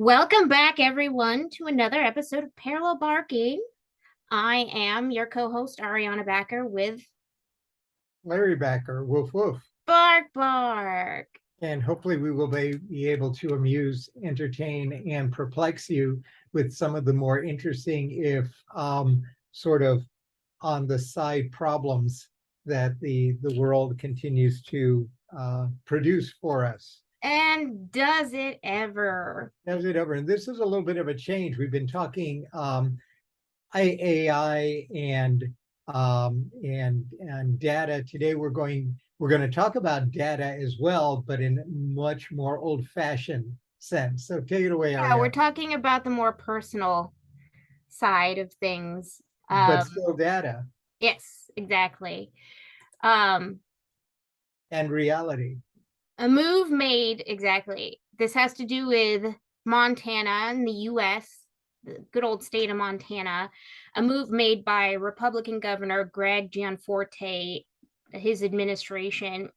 Welcome back, everyone, to another episode of Parallel Barking. I am your co-host, Ariana Backer, with Larry Backer, woof woof. Bark Bark. And hopefully we will be able to amuse, entertain, and perplex you with some of the more interesting, if sort of on the side problems that the world continues to produce for us. And does it ever? Does it ever? And this is a little bit of a change. We've been talking AI and data. Today we're going to talk about data as well, but in much more old-fashioned sense. So take it away, Yeah, Ariana. we're talking about the more personal side of things. But still data. Yes, exactly. And reality. A move made, exactly. This has to do with Montana in the U.S., the good old state of Montana. A move made by Republican Governor Greg Gianforte, his administration,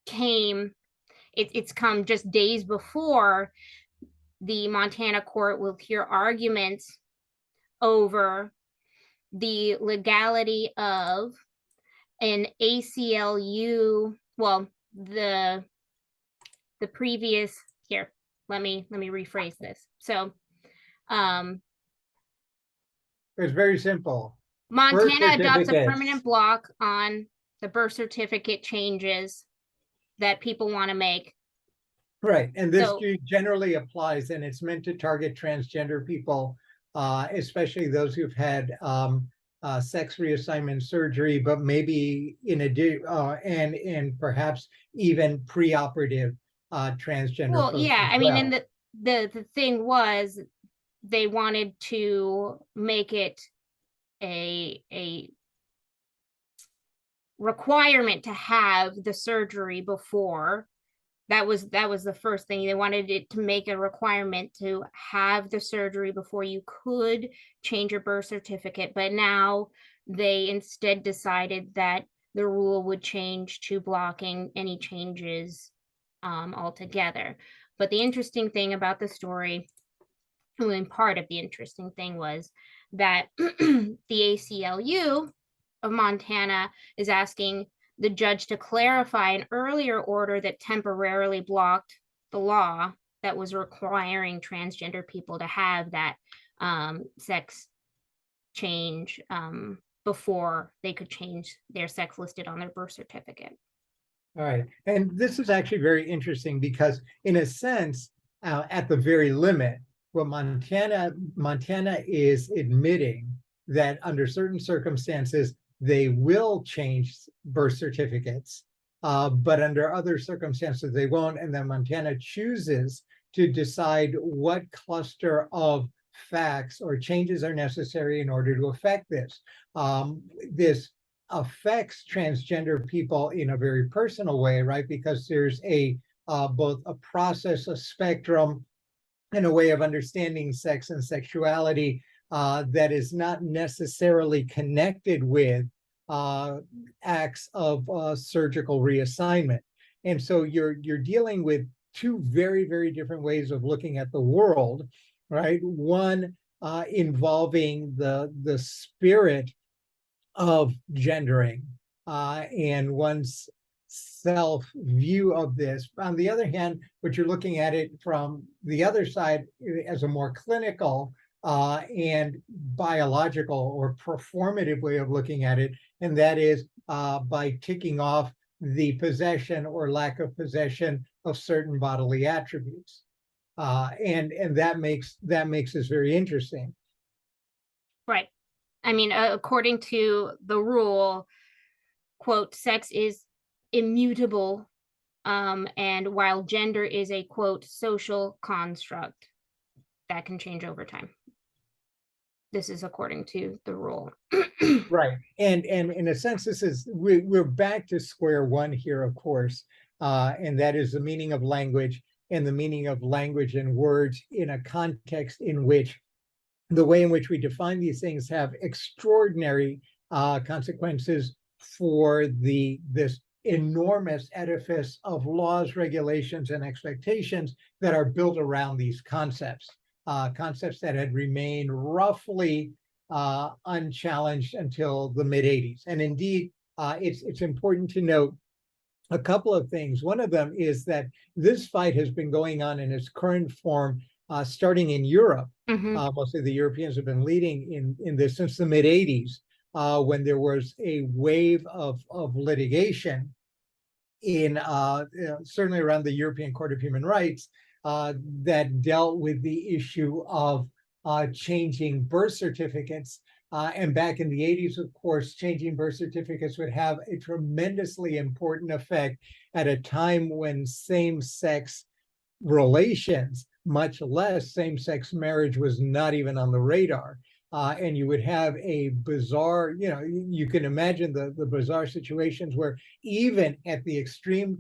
it's come just days before the Montana court will hear arguments over the legality of an ACLU, well, the previous, here, let me rephrase this. So it's very simple. Montana adopts a permanent block on the birth certificate changes that people want to make. Right, and this generally applies, and it's meant to target transgender people, especially those who've had sex reassignment surgery, but maybe in addition, and perhaps even preoperative transgender. Well, yeah, I mean, and the thing was, they wanted to make it a requirement to have the surgery before. That was the first thing. They wanted it to make a requirement to have the surgery before you could change your birth certificate. But now they instead decided that the rule would change to blocking any changes altogether. But the interesting thing about the story, and part of the interesting thing, was that the ACLU of Montana is asking the judge to clarify an earlier order that temporarily blocked the law that was requiring transgender people to have that sex change before they could change their sex listed on their birth certificate. All right, and this is actually very interesting because, in a sense, at the very limit, what Montana is admitting that under certain circumstances they will change birth certificates, but under other circumstances they won't, and then Montana chooses to decide what cluster of facts or changes are necessary in order to affect this. This affects transgender people in a very personal way, right? Because there's both a process, a spectrum, and a way of understanding sex and sexuality that is not necessarily connected with acts of surgical reassignment. And so you're dealing with two very, very different ways of looking at the world, right? One involving the spirit of gendering and one's self view of this. On the other hand, what you're looking at it from the other side as a more clinical and biological or performative way of looking at it, and that is by ticking off the possession or lack of possession of certain bodily attributes, and that makes this very interesting. Right. I mean, according to the rule, quote, sex is immutable, and while gender is a, quote, social construct that can change over time. This is according to the rule. Right, and in a sense, this is we're back to square one here, of course, and that is the meaning of language, and the meaning of language and words in a context in which the way in which we define these things have extraordinary consequences for this enormous edifice of laws, regulations, and expectations that are built around these concepts, concepts that had remained roughly unchallenged until the mid 80s. And indeed, it's important to note a couple of things. One of them is that this fight has been going on in its current form starting in Europe. Mostly the Europeans have been leading in this since the mid 80s, when there was a wave of litigation in certainly around the European Court of Human Rights that dealt with the issue of changing birth certificates. And back in the 80s, of course, changing birth certificates would have a tremendously important effect at a time when same-sex relations, much less same-sex marriage, was not even on the radar. And you would have a bizarre, you can imagine the bizarre situations where even at the extreme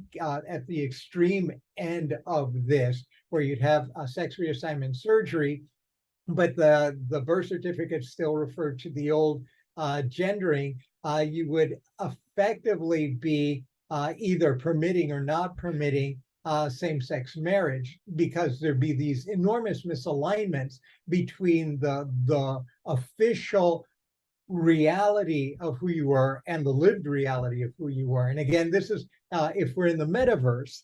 end of this, where you'd have a sex reassignment surgery, but the birth certificate still referred to the old gendering, you would effectively be either permitting or not permitting same-sex marriage, because there'd be these enormous misalignments between the official reality of who you were and the lived reality of who you were. And again, this is if we're in the metaverse,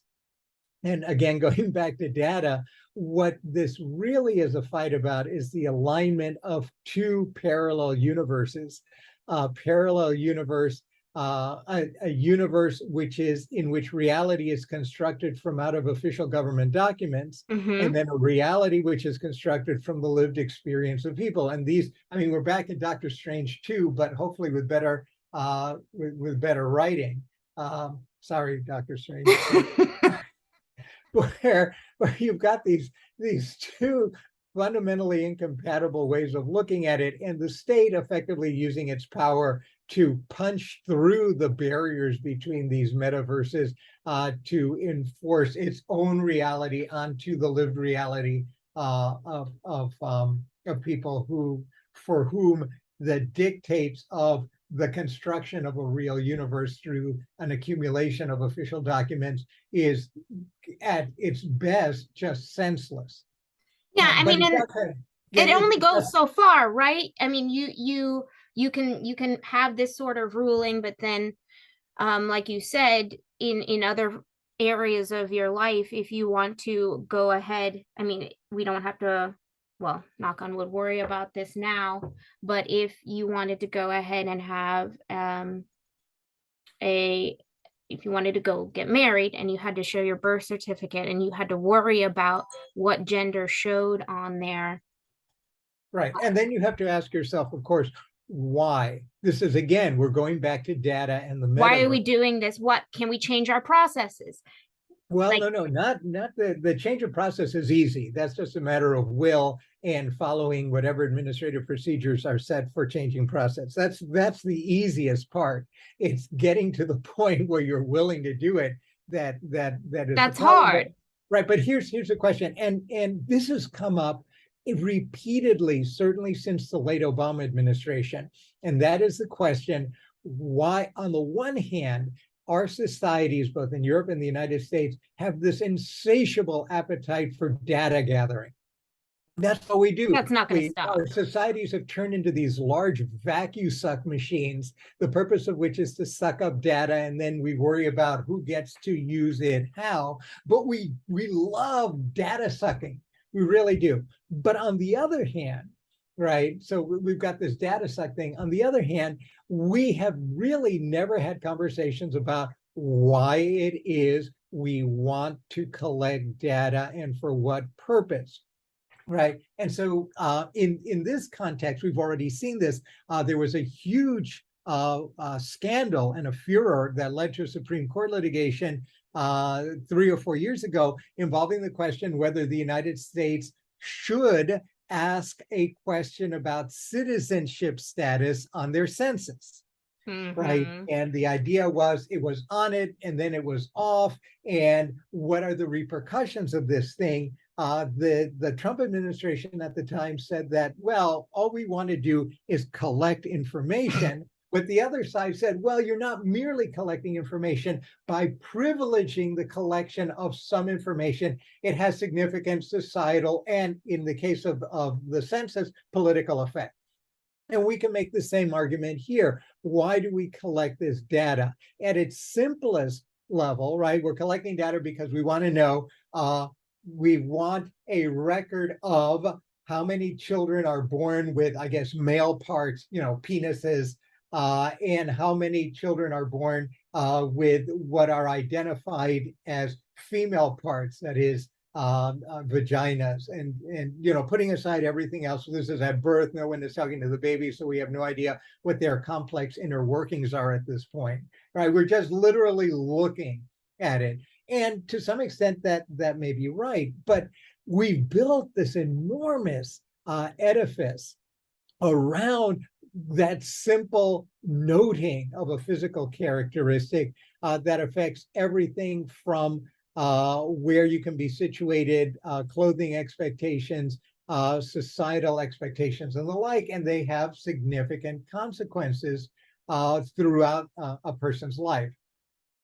and again, going back to data, what this really is a fight about is the alignment of two parallel universes. Parallel universe, a universe which is in which reality is constructed from out of official government documents, and then a reality which is constructed from the lived experience of people. And these, I mean, we're back in Doctor Strange 2, but hopefully with better with better writing. Sorry, Doctor Strange. where you've got these two fundamentally incompatible ways of looking at it, and the state effectively using its power to punch through the barriers between these metaverses to enforce its own reality onto the lived reality of people for whom the dictates of the construction of a real universe through an accumulation of official documents is at its best just senseless. Yeah, I mean, and it only goes so far, right? I mean, you can have this sort of ruling, but then like you said, in other areas of your life, if you want to go ahead, I mean, we don't have to, well, knock on wood, worry about this now, but if you wanted to go ahead and have if you wanted to go get married and you had to show your birth certificate and you had to worry about what gender showed on there. Right. And then you have to ask yourself, of course, why? This is, again, we're going back to data and the metaverse. Why are we doing this? What can we change our processes? Well, like, no, not the change of process is easy. That's just a matter of will and following whatever administrative procedures are set for changing process. That's the easiest part. It's getting to the point where you're willing to do it that is that's hard. Right. But here's the question, and this has come up repeatedly, certainly since the late Obama administration, and that is the question: why, on the one hand, our societies, both in Europe and the United States, have this insatiable appetite for data gathering. That's what we do. That's not going to stop. Our societies have turned into these large vacuum suck machines, the purpose of which is to suck up data, and then we worry about who gets to use it, how. But we love data sucking. We really do. But on the other hand, right, so we've got this data suck thing. On the other hand, we have really never had conversations about why it is we want to collect data and for what purpose, right? And so in this context, we've already seen this. There was a huge scandal and a furor that led to a Supreme Court litigation 3 or 4 years ago involving the question whether the United States should ask a question about citizenship status on their census, right? And the idea was it was on it and then it was off. And what are the repercussions of this thing? The Trump administration at the time said that, well, all we want to do is collect information, But the other side said, well, you're not merely collecting information by privileging the collection of some information. It has significant societal and, in the case of the census, political effect. And we can make the same argument here. Why do we collect this data? At its simplest level, right? We're collecting data because we want to know, we want a record of how many children are born with, I guess, male parts, penises, and how many children are born with what are identified as female parts, that is, vaginas, and putting aside everything else. So this is at birth. No one is talking to the baby, so we have no idea what their complex inner workings are at this point. Right? We're just literally looking at it, and to some extent that may be right. But we've built this enormous edifice around that simple noting of a physical characteristic that affects everything from where you can be situated, clothing expectations, societal expectations, and the like, and they have significant consequences throughout a person's life.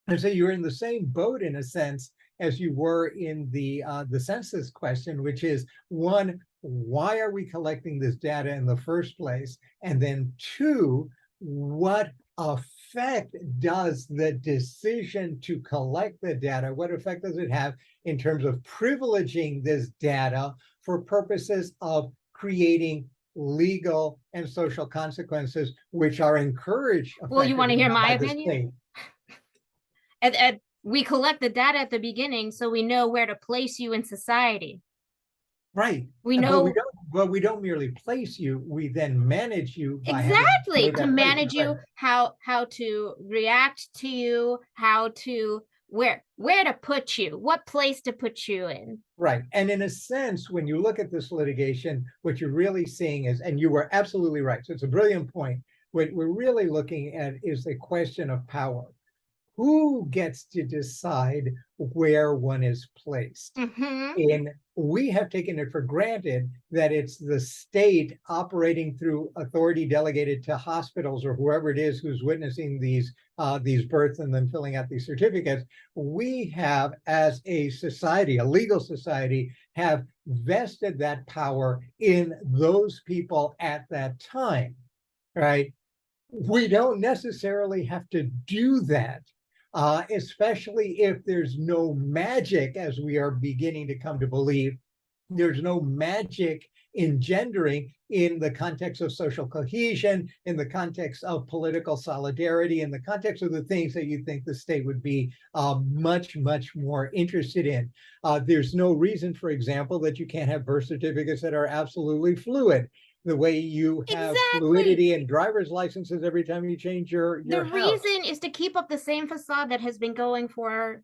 And so you're in the same boat, in a sense, as you were in the census question, which is, one, why are we collecting this data in the first place? And then two, what effect does the decision to collect the data, what effect does it have in terms of privileging this data for purposes of creating legal and social consequences, which are encouraged Well, you want to hear my by the opinion? state? We collect the data at the beginning so we know where to place you in society. Right. We But know we don't merely place you, we then manage you by exactly to having manage right. you, how to react to you, how to where to put you, what place to put you in. Right. And in a sense, when you look at this litigation, what you're really seeing is, and you were absolutely right, so it's a brilliant point, what we're really looking at is the question of power. Who gets to decide where one is placed? And we have taken it for granted that it's the state operating through authority delegated to hospitals or whoever it is who's witnessing these births and then filling out these certificates. We have, as a society, a legal society, have vested that power in those people at that time, right? We don't necessarily have to do that. Especially if there's no magic, as we are beginning to come to believe. There's no magic engendering in the context of social cohesion, in the context of political solidarity, in the context of the things that you think the state would be much, much more interested in. There's no reason, for example, that you can't have birth certificates that are absolutely fluid, the way you have fluidity in driver's licenses every time you change your the house. reason is to keep up the same facade that has been going for.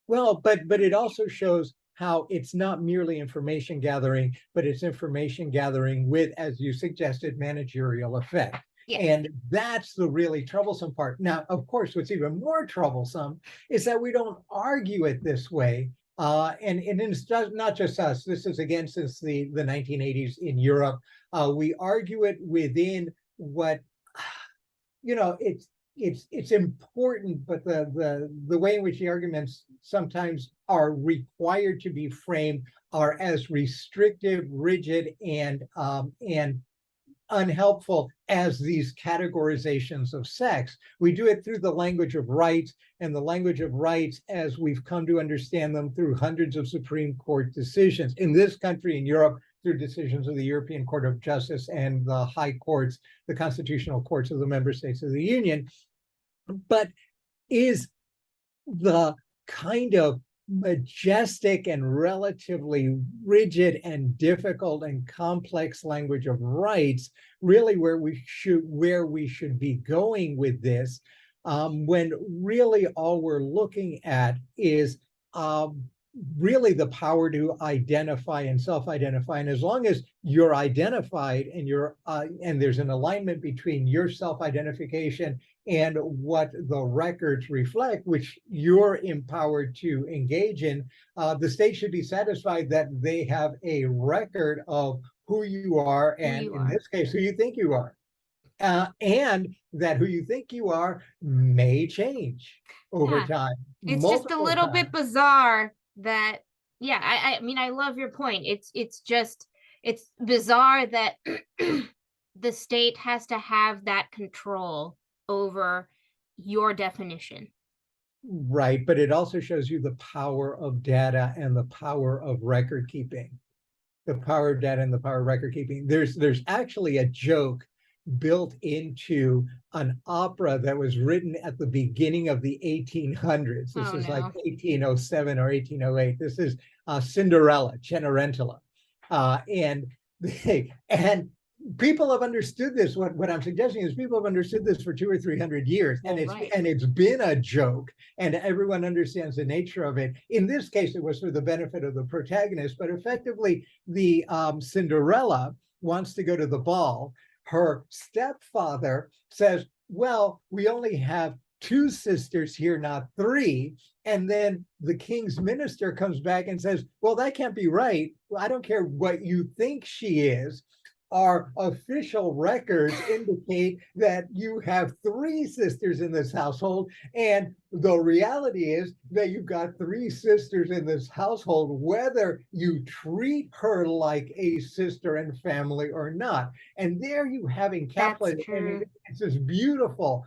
Well, but it also shows how it's not merely information gathering, but it's information gathering with, as you suggested, managerial effect. Yeah. And that's the really troublesome part. Now, of course, what's even more troublesome is that we don't argue it this way. And it's not just us. This is, again, since the 1980s in Europe. We argue it within what, it's important, but the way in which the arguments sometimes are required to be framed are as restrictive, rigid, and unhelpful as these categorizations of sex. We do it through the language of rights, and the language of rights as we've come to understand them through hundreds of Supreme Court decisions. In this country, in Europe, through decisions of the European Court of Justice and the high courts, the constitutional courts of the member states of the Union. But is the kind of majestic and relatively rigid and difficult and complex language of rights really where we should be going with this, when really all we're looking at is really the power to identify and self-identify. And as long as you're identified and and there's an alignment between your self-identification and what the records reflect, which you're empowered to engage in, the state should be satisfied that they have a record of who you are, and in this case, who you think you are. and that who you think you are may change over Yeah. time, It's just a multiple little bit times. bizarre that, yeah, I mean, I love your point. It's just, it's bizarre that the state has to have that control over your definition. Right, but it also shows you the power of data and the power of record keeping. The power of data and the power of record keeping. There's actually a joke built into an opera that was written at the beginning of the 1800s. This Oh is like no. 1807 or 1808. This is Cinderella, Cenerentola. And and people have understood this. What I'm suggesting is people have understood this for 200 or 300 years, and Well, right. it's been a joke, and everyone understands the nature of it. In this case, it was for the benefit of the protagonist, but effectively, the Cinderella wants to go to the ball. Her stepfather says, "Well, we only have two sisters here, not three." And then the king's minister comes back and says, "Well, that can't be right. Well, I don't care what you think she is. Our official records indicate that you have three sisters in this household. And the reality is that you've got three sisters in this household, whether you treat her like a sister and family or not." And there you have That's encapsulated, and true. it's this beautiful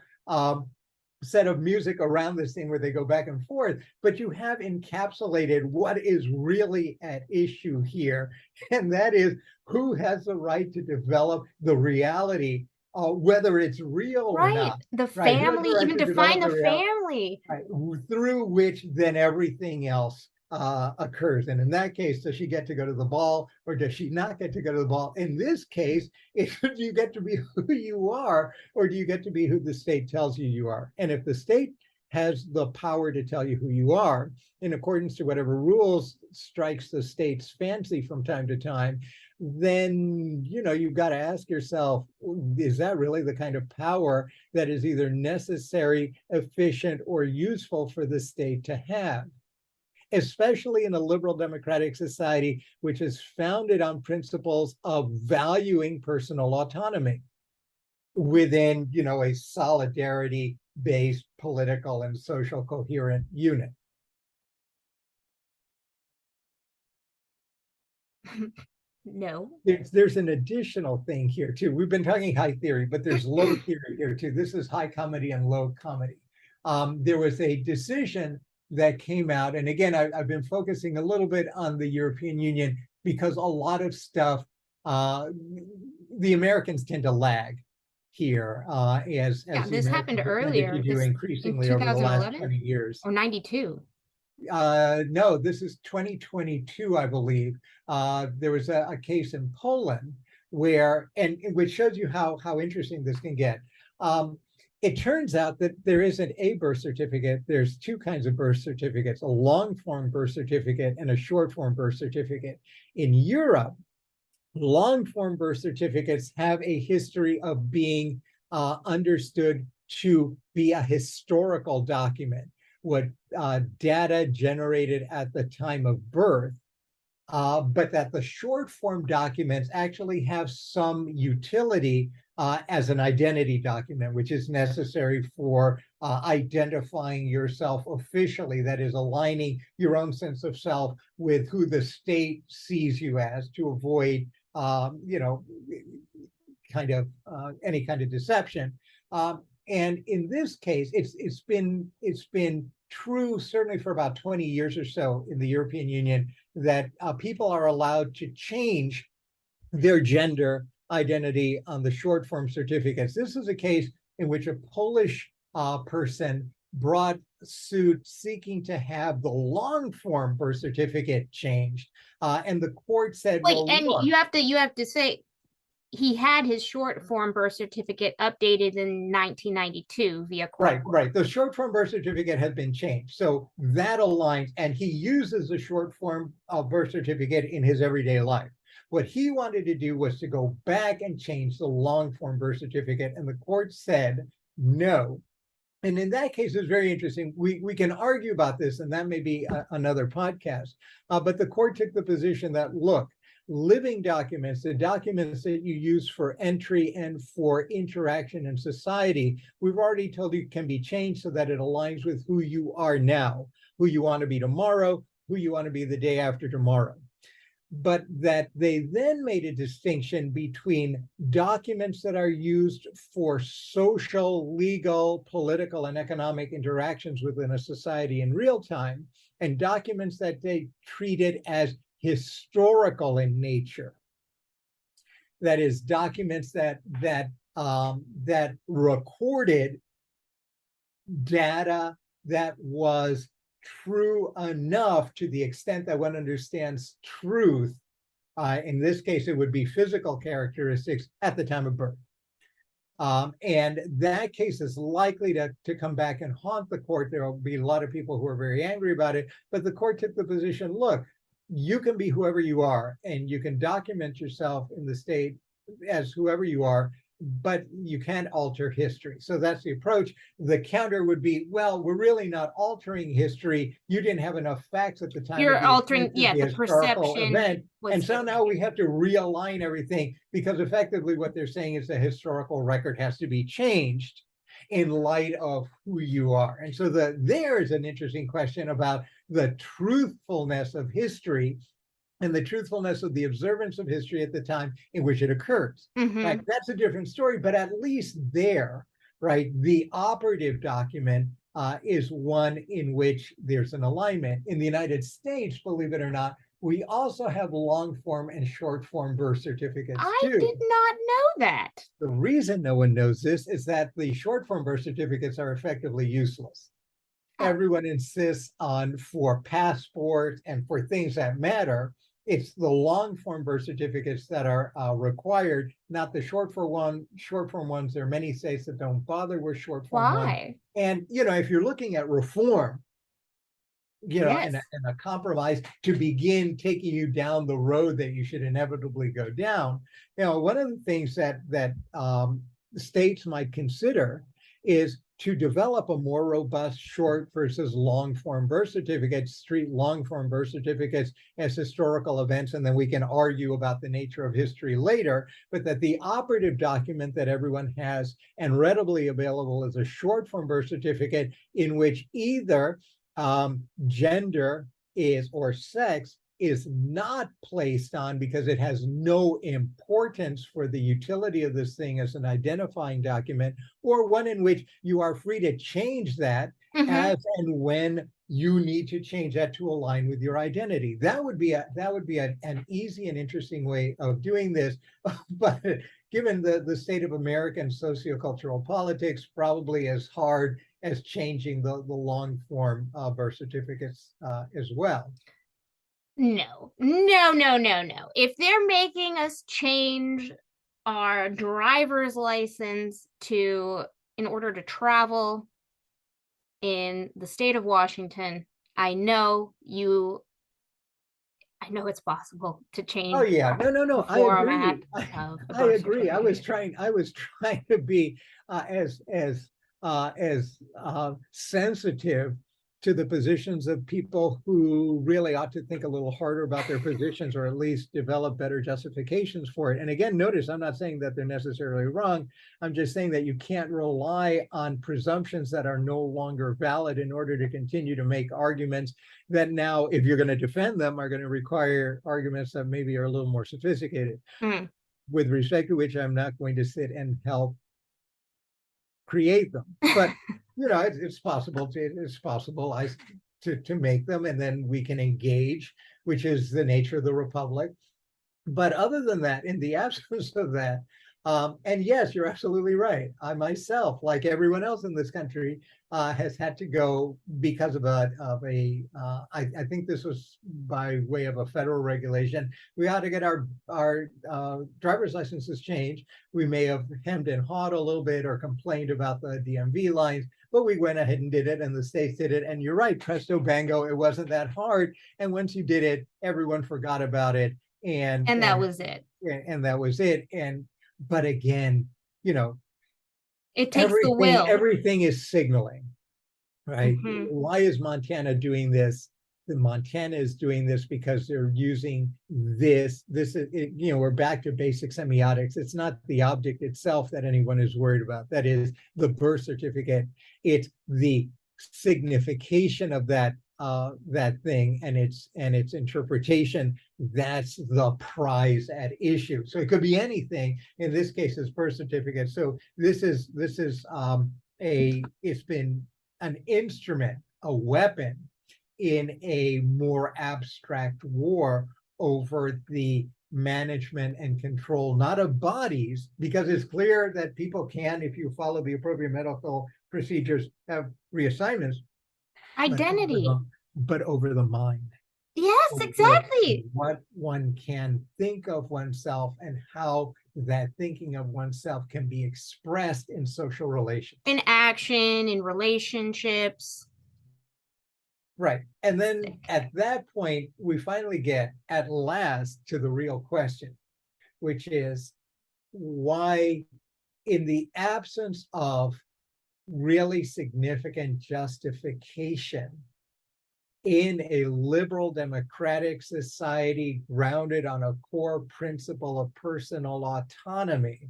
set of music around this thing where they go back and forth, but you have encapsulated what is really at issue here, and that is who has the right to develop the reality, whether it's real or Right. not, The right? Who has family, the right even to define develop the the reality, family. right, through which then everything else occurs. And in that case, does she get to go to the ball or does she not get to go to the ball? In this case, do you get to be who you are or do you get to be who the state tells you you are? And if the state has the power to tell you who you are, in accordance to whatever rules strikes the state's fancy from time to time, then you've got to ask yourself, is that really the kind of power that is either necessary, efficient, or useful for the state to have? Especially in a liberal democratic society, which is founded on principles of valuing personal autonomy within, a solidarity-based political and social coherent unit. No. There's an additional thing here too. We've been talking high theory, but there's low theory here too. This is high comedy and low comedy. There was a decision that came out, and again, I've been focusing a little bit on the European Union because a lot of stuff, the Americans tend to lag here, as Yeah, the this happened Americans have tended to earlier, do this in increasingly over the last 2011 20 years. or 92. No, this is 2022, I believe. There was a case in Poland where, and which shows you how interesting this can get. It turns out that there isn't a birth certificate. There's two kinds of birth certificates: a long form birth certificate and a short form birth certificate. In Europe, long form birth certificates have a history of being understood to be a historical document, what data generated at the time of birth, but that the short form documents actually have some utility as an identity document, which is necessary for identifying yourself officially, that is, aligning your own sense of self with who the state sees you as, to avoid kind of any kind of deception. And in this case, it's been true certainly for about 20 years or so in the European Union that people are allowed to change their gender identity on the short form certificates. This is a case in which a Polish person brought suit seeking to have the long form birth certificate changed, and the court said, Wait, "Well, and look." you have to say he had his short form birth certificate updated in 1992 via court. Right. The short form birth certificate has been changed. So that aligns, and he uses a short form birth certificate in his everyday life. What he wanted to do was to go back and change the long form birth certificate, and the court said no. And in that case, it's very interesting. We can argue about this, and that may be another podcast. But the court took the position that, look, living documents, the documents that you use for entry and for interaction in society, we've already told you can be changed so that it aligns with who you are now, who you want to be tomorrow, who you want to be the day after tomorrow. But that they then made a distinction between documents that are used for social, legal, political, and economic interactions within a society in real time, and documents that they treated as historical in nature. That is, documents that recorded data that was true enough to the extent that one understands truth. In this case, it would be physical characteristics at the time of birth. And that case is likely to come back and haunt the court. There will be a lot of people who are very angry about it, but the court took the position, look, you can be whoever you are, and you can document yourself in the state as whoever you are, but you can't alter history. So that's the approach. The counter would be, well, we're really not altering history. You didn't have enough facts at the time You're of the altering, the the historical perception event. And was so now we have to realign everything, because effectively what they're saying is the historical record has to be changed in light of who you are. And so there is an interesting question about the truthfulness of history and the truthfulness of the observance of history at the time in which it occurs. Right? That's a different story, but at least there, right, the operative document is one in which there's an alignment. In the United States, believe it or not, we also have long form and short form birth certificates I too. did not know that. The reason no one knows this is that the short form birth certificates are effectively useless. Everyone insists on, for passports and for things that matter, it's the long form birth certificates that are required, not the short form ones. There are many states that don't bother with short form ones. Why? And if you're looking at reform, Yes. and a compromise to begin taking you down the road that you should inevitably go down, one of the things that states might consider is to develop a more robust short versus long form birth certificates, treat long form birth certificates as historical events, and then we can argue about the nature of history later, but that the operative document that everyone has and readily available is a short form birth certificate in which either gender is or sex is not placed on because it has no importance for the utility of this thing as an identifying document, or one in which you are free to change that as and when you need to change that to align with your identity. That would be an easy and interesting way of doing this, but given the state of American sociocultural politics, probably as hard as changing the long form birth certificates as well. No. If they're making us change our driver's license in order to travel in the state of Washington, I know it's possible to change. Oh yeah, no. I agree. I agree. I was trying to be as sensitive to the positions of people who really ought to think a little harder about their positions, or at least develop better justifications for it. And again, notice I'm not saying that they're necessarily wrong. I'm just saying that you can't rely on presumptions that are no longer valid in order to continue to make arguments that now, if you're going to defend them, are going to require arguments that maybe are a little more sophisticated. With respect to which I'm not going to sit and help create them, but it's possible to make them, and then we can engage, which is the nature of the republic. But other than that, in the absence of that, and yes, you're absolutely right. I myself, like everyone else in this country, has had to go because of I think this was by way of a federal regulation. We had to get our driver's licenses changed. We may have hemmed and hawed a little bit or complained about the DMV lines, but we went ahead and did it, and the states did it. And you're right, presto bango, it wasn't that hard. And once you did it, everyone forgot about it. And that was it. And that was it. But again, it takes the will. Everything is signaling, right? Why is Montana doing this? the Montana is doing this because they're using this. This is, we're back to basic semiotics. It's not the object itself that anyone is worried about. That is the birth certificate. It's the signification of that thing and its interpretation. That's the prize at issue. So it could be anything. In this case, it's birth certificate. So this is it's been an instrument, a weapon in a more abstract war over the management and control, not of bodies, because it's clear that people can, if you follow the appropriate medical procedures, have reassignments, Identity. but over the mind, Yes, over exactly. what one can think of oneself and how that thinking of oneself can be expressed in social relations. In action, in relationships. Right. And then at that point, we finally get at last to the real question, which is why, in the absence of really significant justification in a liberal democratic society grounded on a core principle of personal autonomy,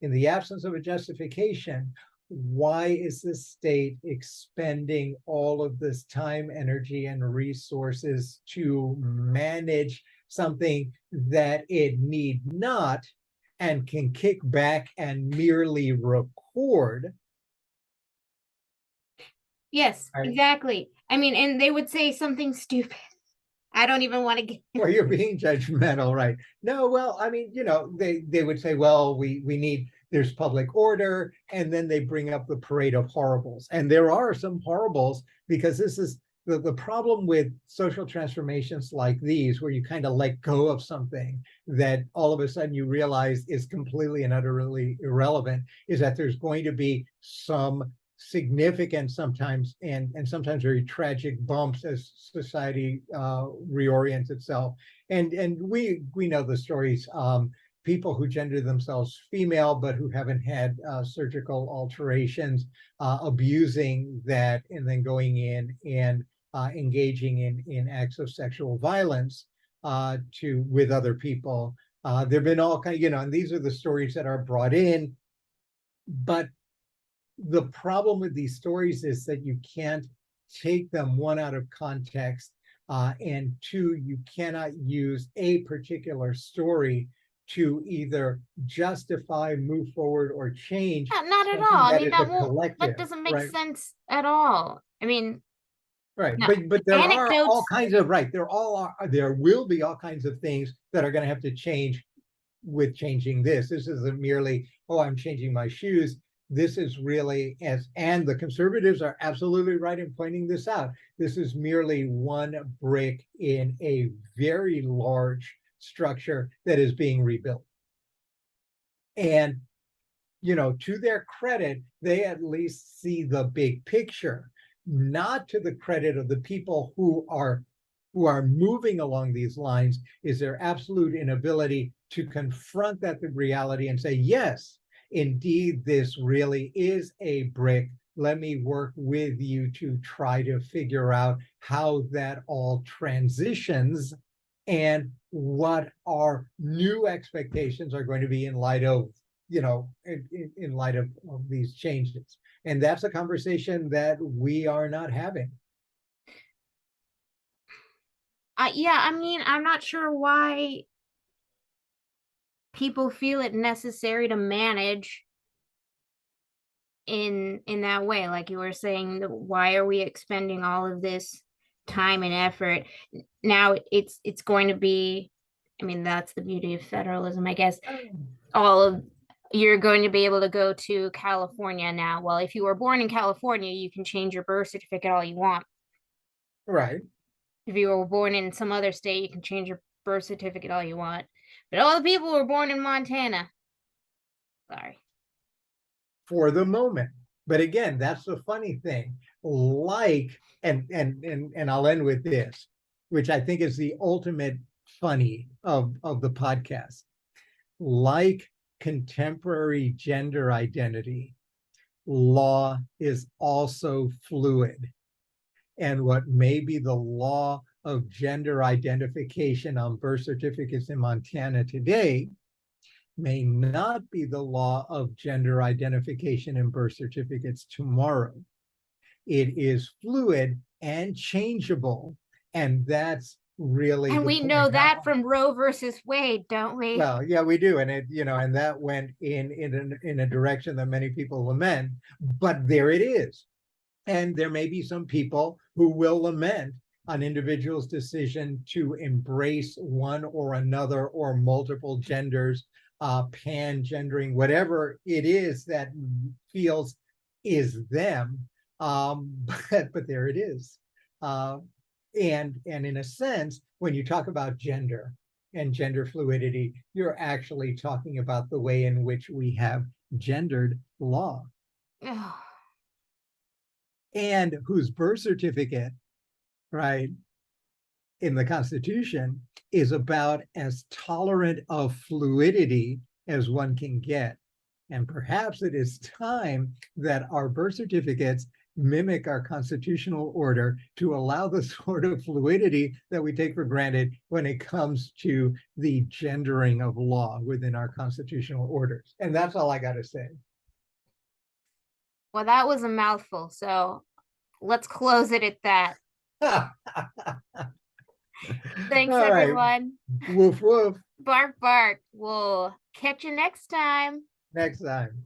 in the absence of a justification, why is the state expending all of this time, energy, and resources to manage something that it need not and can kick back and merely record? Yes, Right? exactly. I mean, and they would say something stupid. I don't even want to get. Well, you're being judgmental, right? No, well, I mean, they would say, well, we need, there's public order, and then they bring up the parade of horribles. And there are some horribles, because this is the problem with social transformations like these, where you kind of let go of something that all of a sudden you realize is completely and utterly irrelevant, is that there's going to be some significant, sometimes and sometimes very tragic bumps as society reorients itself. And we know the stories, people who gender themselves female but who haven't had surgical alterations, abusing that and then going in and engaging in acts of sexual violence with other people. There have been all kinds, and these are the stories that are brought in. But the problem with these stories is that you can't take them, one, out of context, and two, you cannot use a particular story to either justify, move forward, or change Not at something all. I that mean, is a that collective, doesn't make right? sense at all. I mean, Right. no. But there are all Anecdotes. kinds of, right, there will be all kinds of things that are going to have to change with changing this. This isn't merely, oh, I'm changing my shoes. This is really, and the conservatives are absolutely right in pointing this out, this is merely one brick in a very large structure that is being rebuilt. And, to their credit, they at least see the big picture, not to the credit of the people who are moving along these lines, is their absolute inability to confront that reality and say, yes, indeed, this really is a brick. Let me work with you to try to figure out how that all transitions and what our new expectations are going to be in light of, in light of these changes. And that's a conversation that we are not having. Yeah, I mean, I'm not sure why people feel it necessary to manage in that way. Like you were saying, why are we expending all of this time and effort? Now it's going to be, I mean, that's the beauty of federalism, I guess. All of You're going to be able to go to California now. Well, if you were born in California, you can change your birth certificate all you want. Right. If you were born in some other state, you can change your birth certificate all you want. But all the people who were born in Montana, sorry. For the moment. But again, that's the funny thing. Like, and I'll end with this, which I think is the ultimate funny of the podcast. Like contemporary gender identity, law is also fluid. and what may be the law of gender identification on birth certificates in Montana today may not be the law of gender identification in birth certificates tomorrow. It is fluid and changeable, and that's really And the we point. know that from Roe versus Wade, don't we? Well, yeah, we do, and and that went in a direction that many people lament, but there it is. And there may be some people who will lament an individual's decision to embrace one or another or multiple genders, pan-gendering, whatever it is that feels is them. But there it is. And in a sense, when you talk about gender and gender fluidity, you're actually talking about the way in which we have gendered law, and whose birth certificate, right, in the Constitution is about as tolerant of fluidity as one can get. And perhaps it is time that our birth certificates mimic our constitutional order to allow the sort of fluidity that we take for granted when it comes to the gendering of law within our constitutional orders. And that's all I got to say. Well, that was a mouthful, so let's close it at that. Thanks, All right. everyone. Woof, woof. Bark, bark. We'll catch you next time. Next time.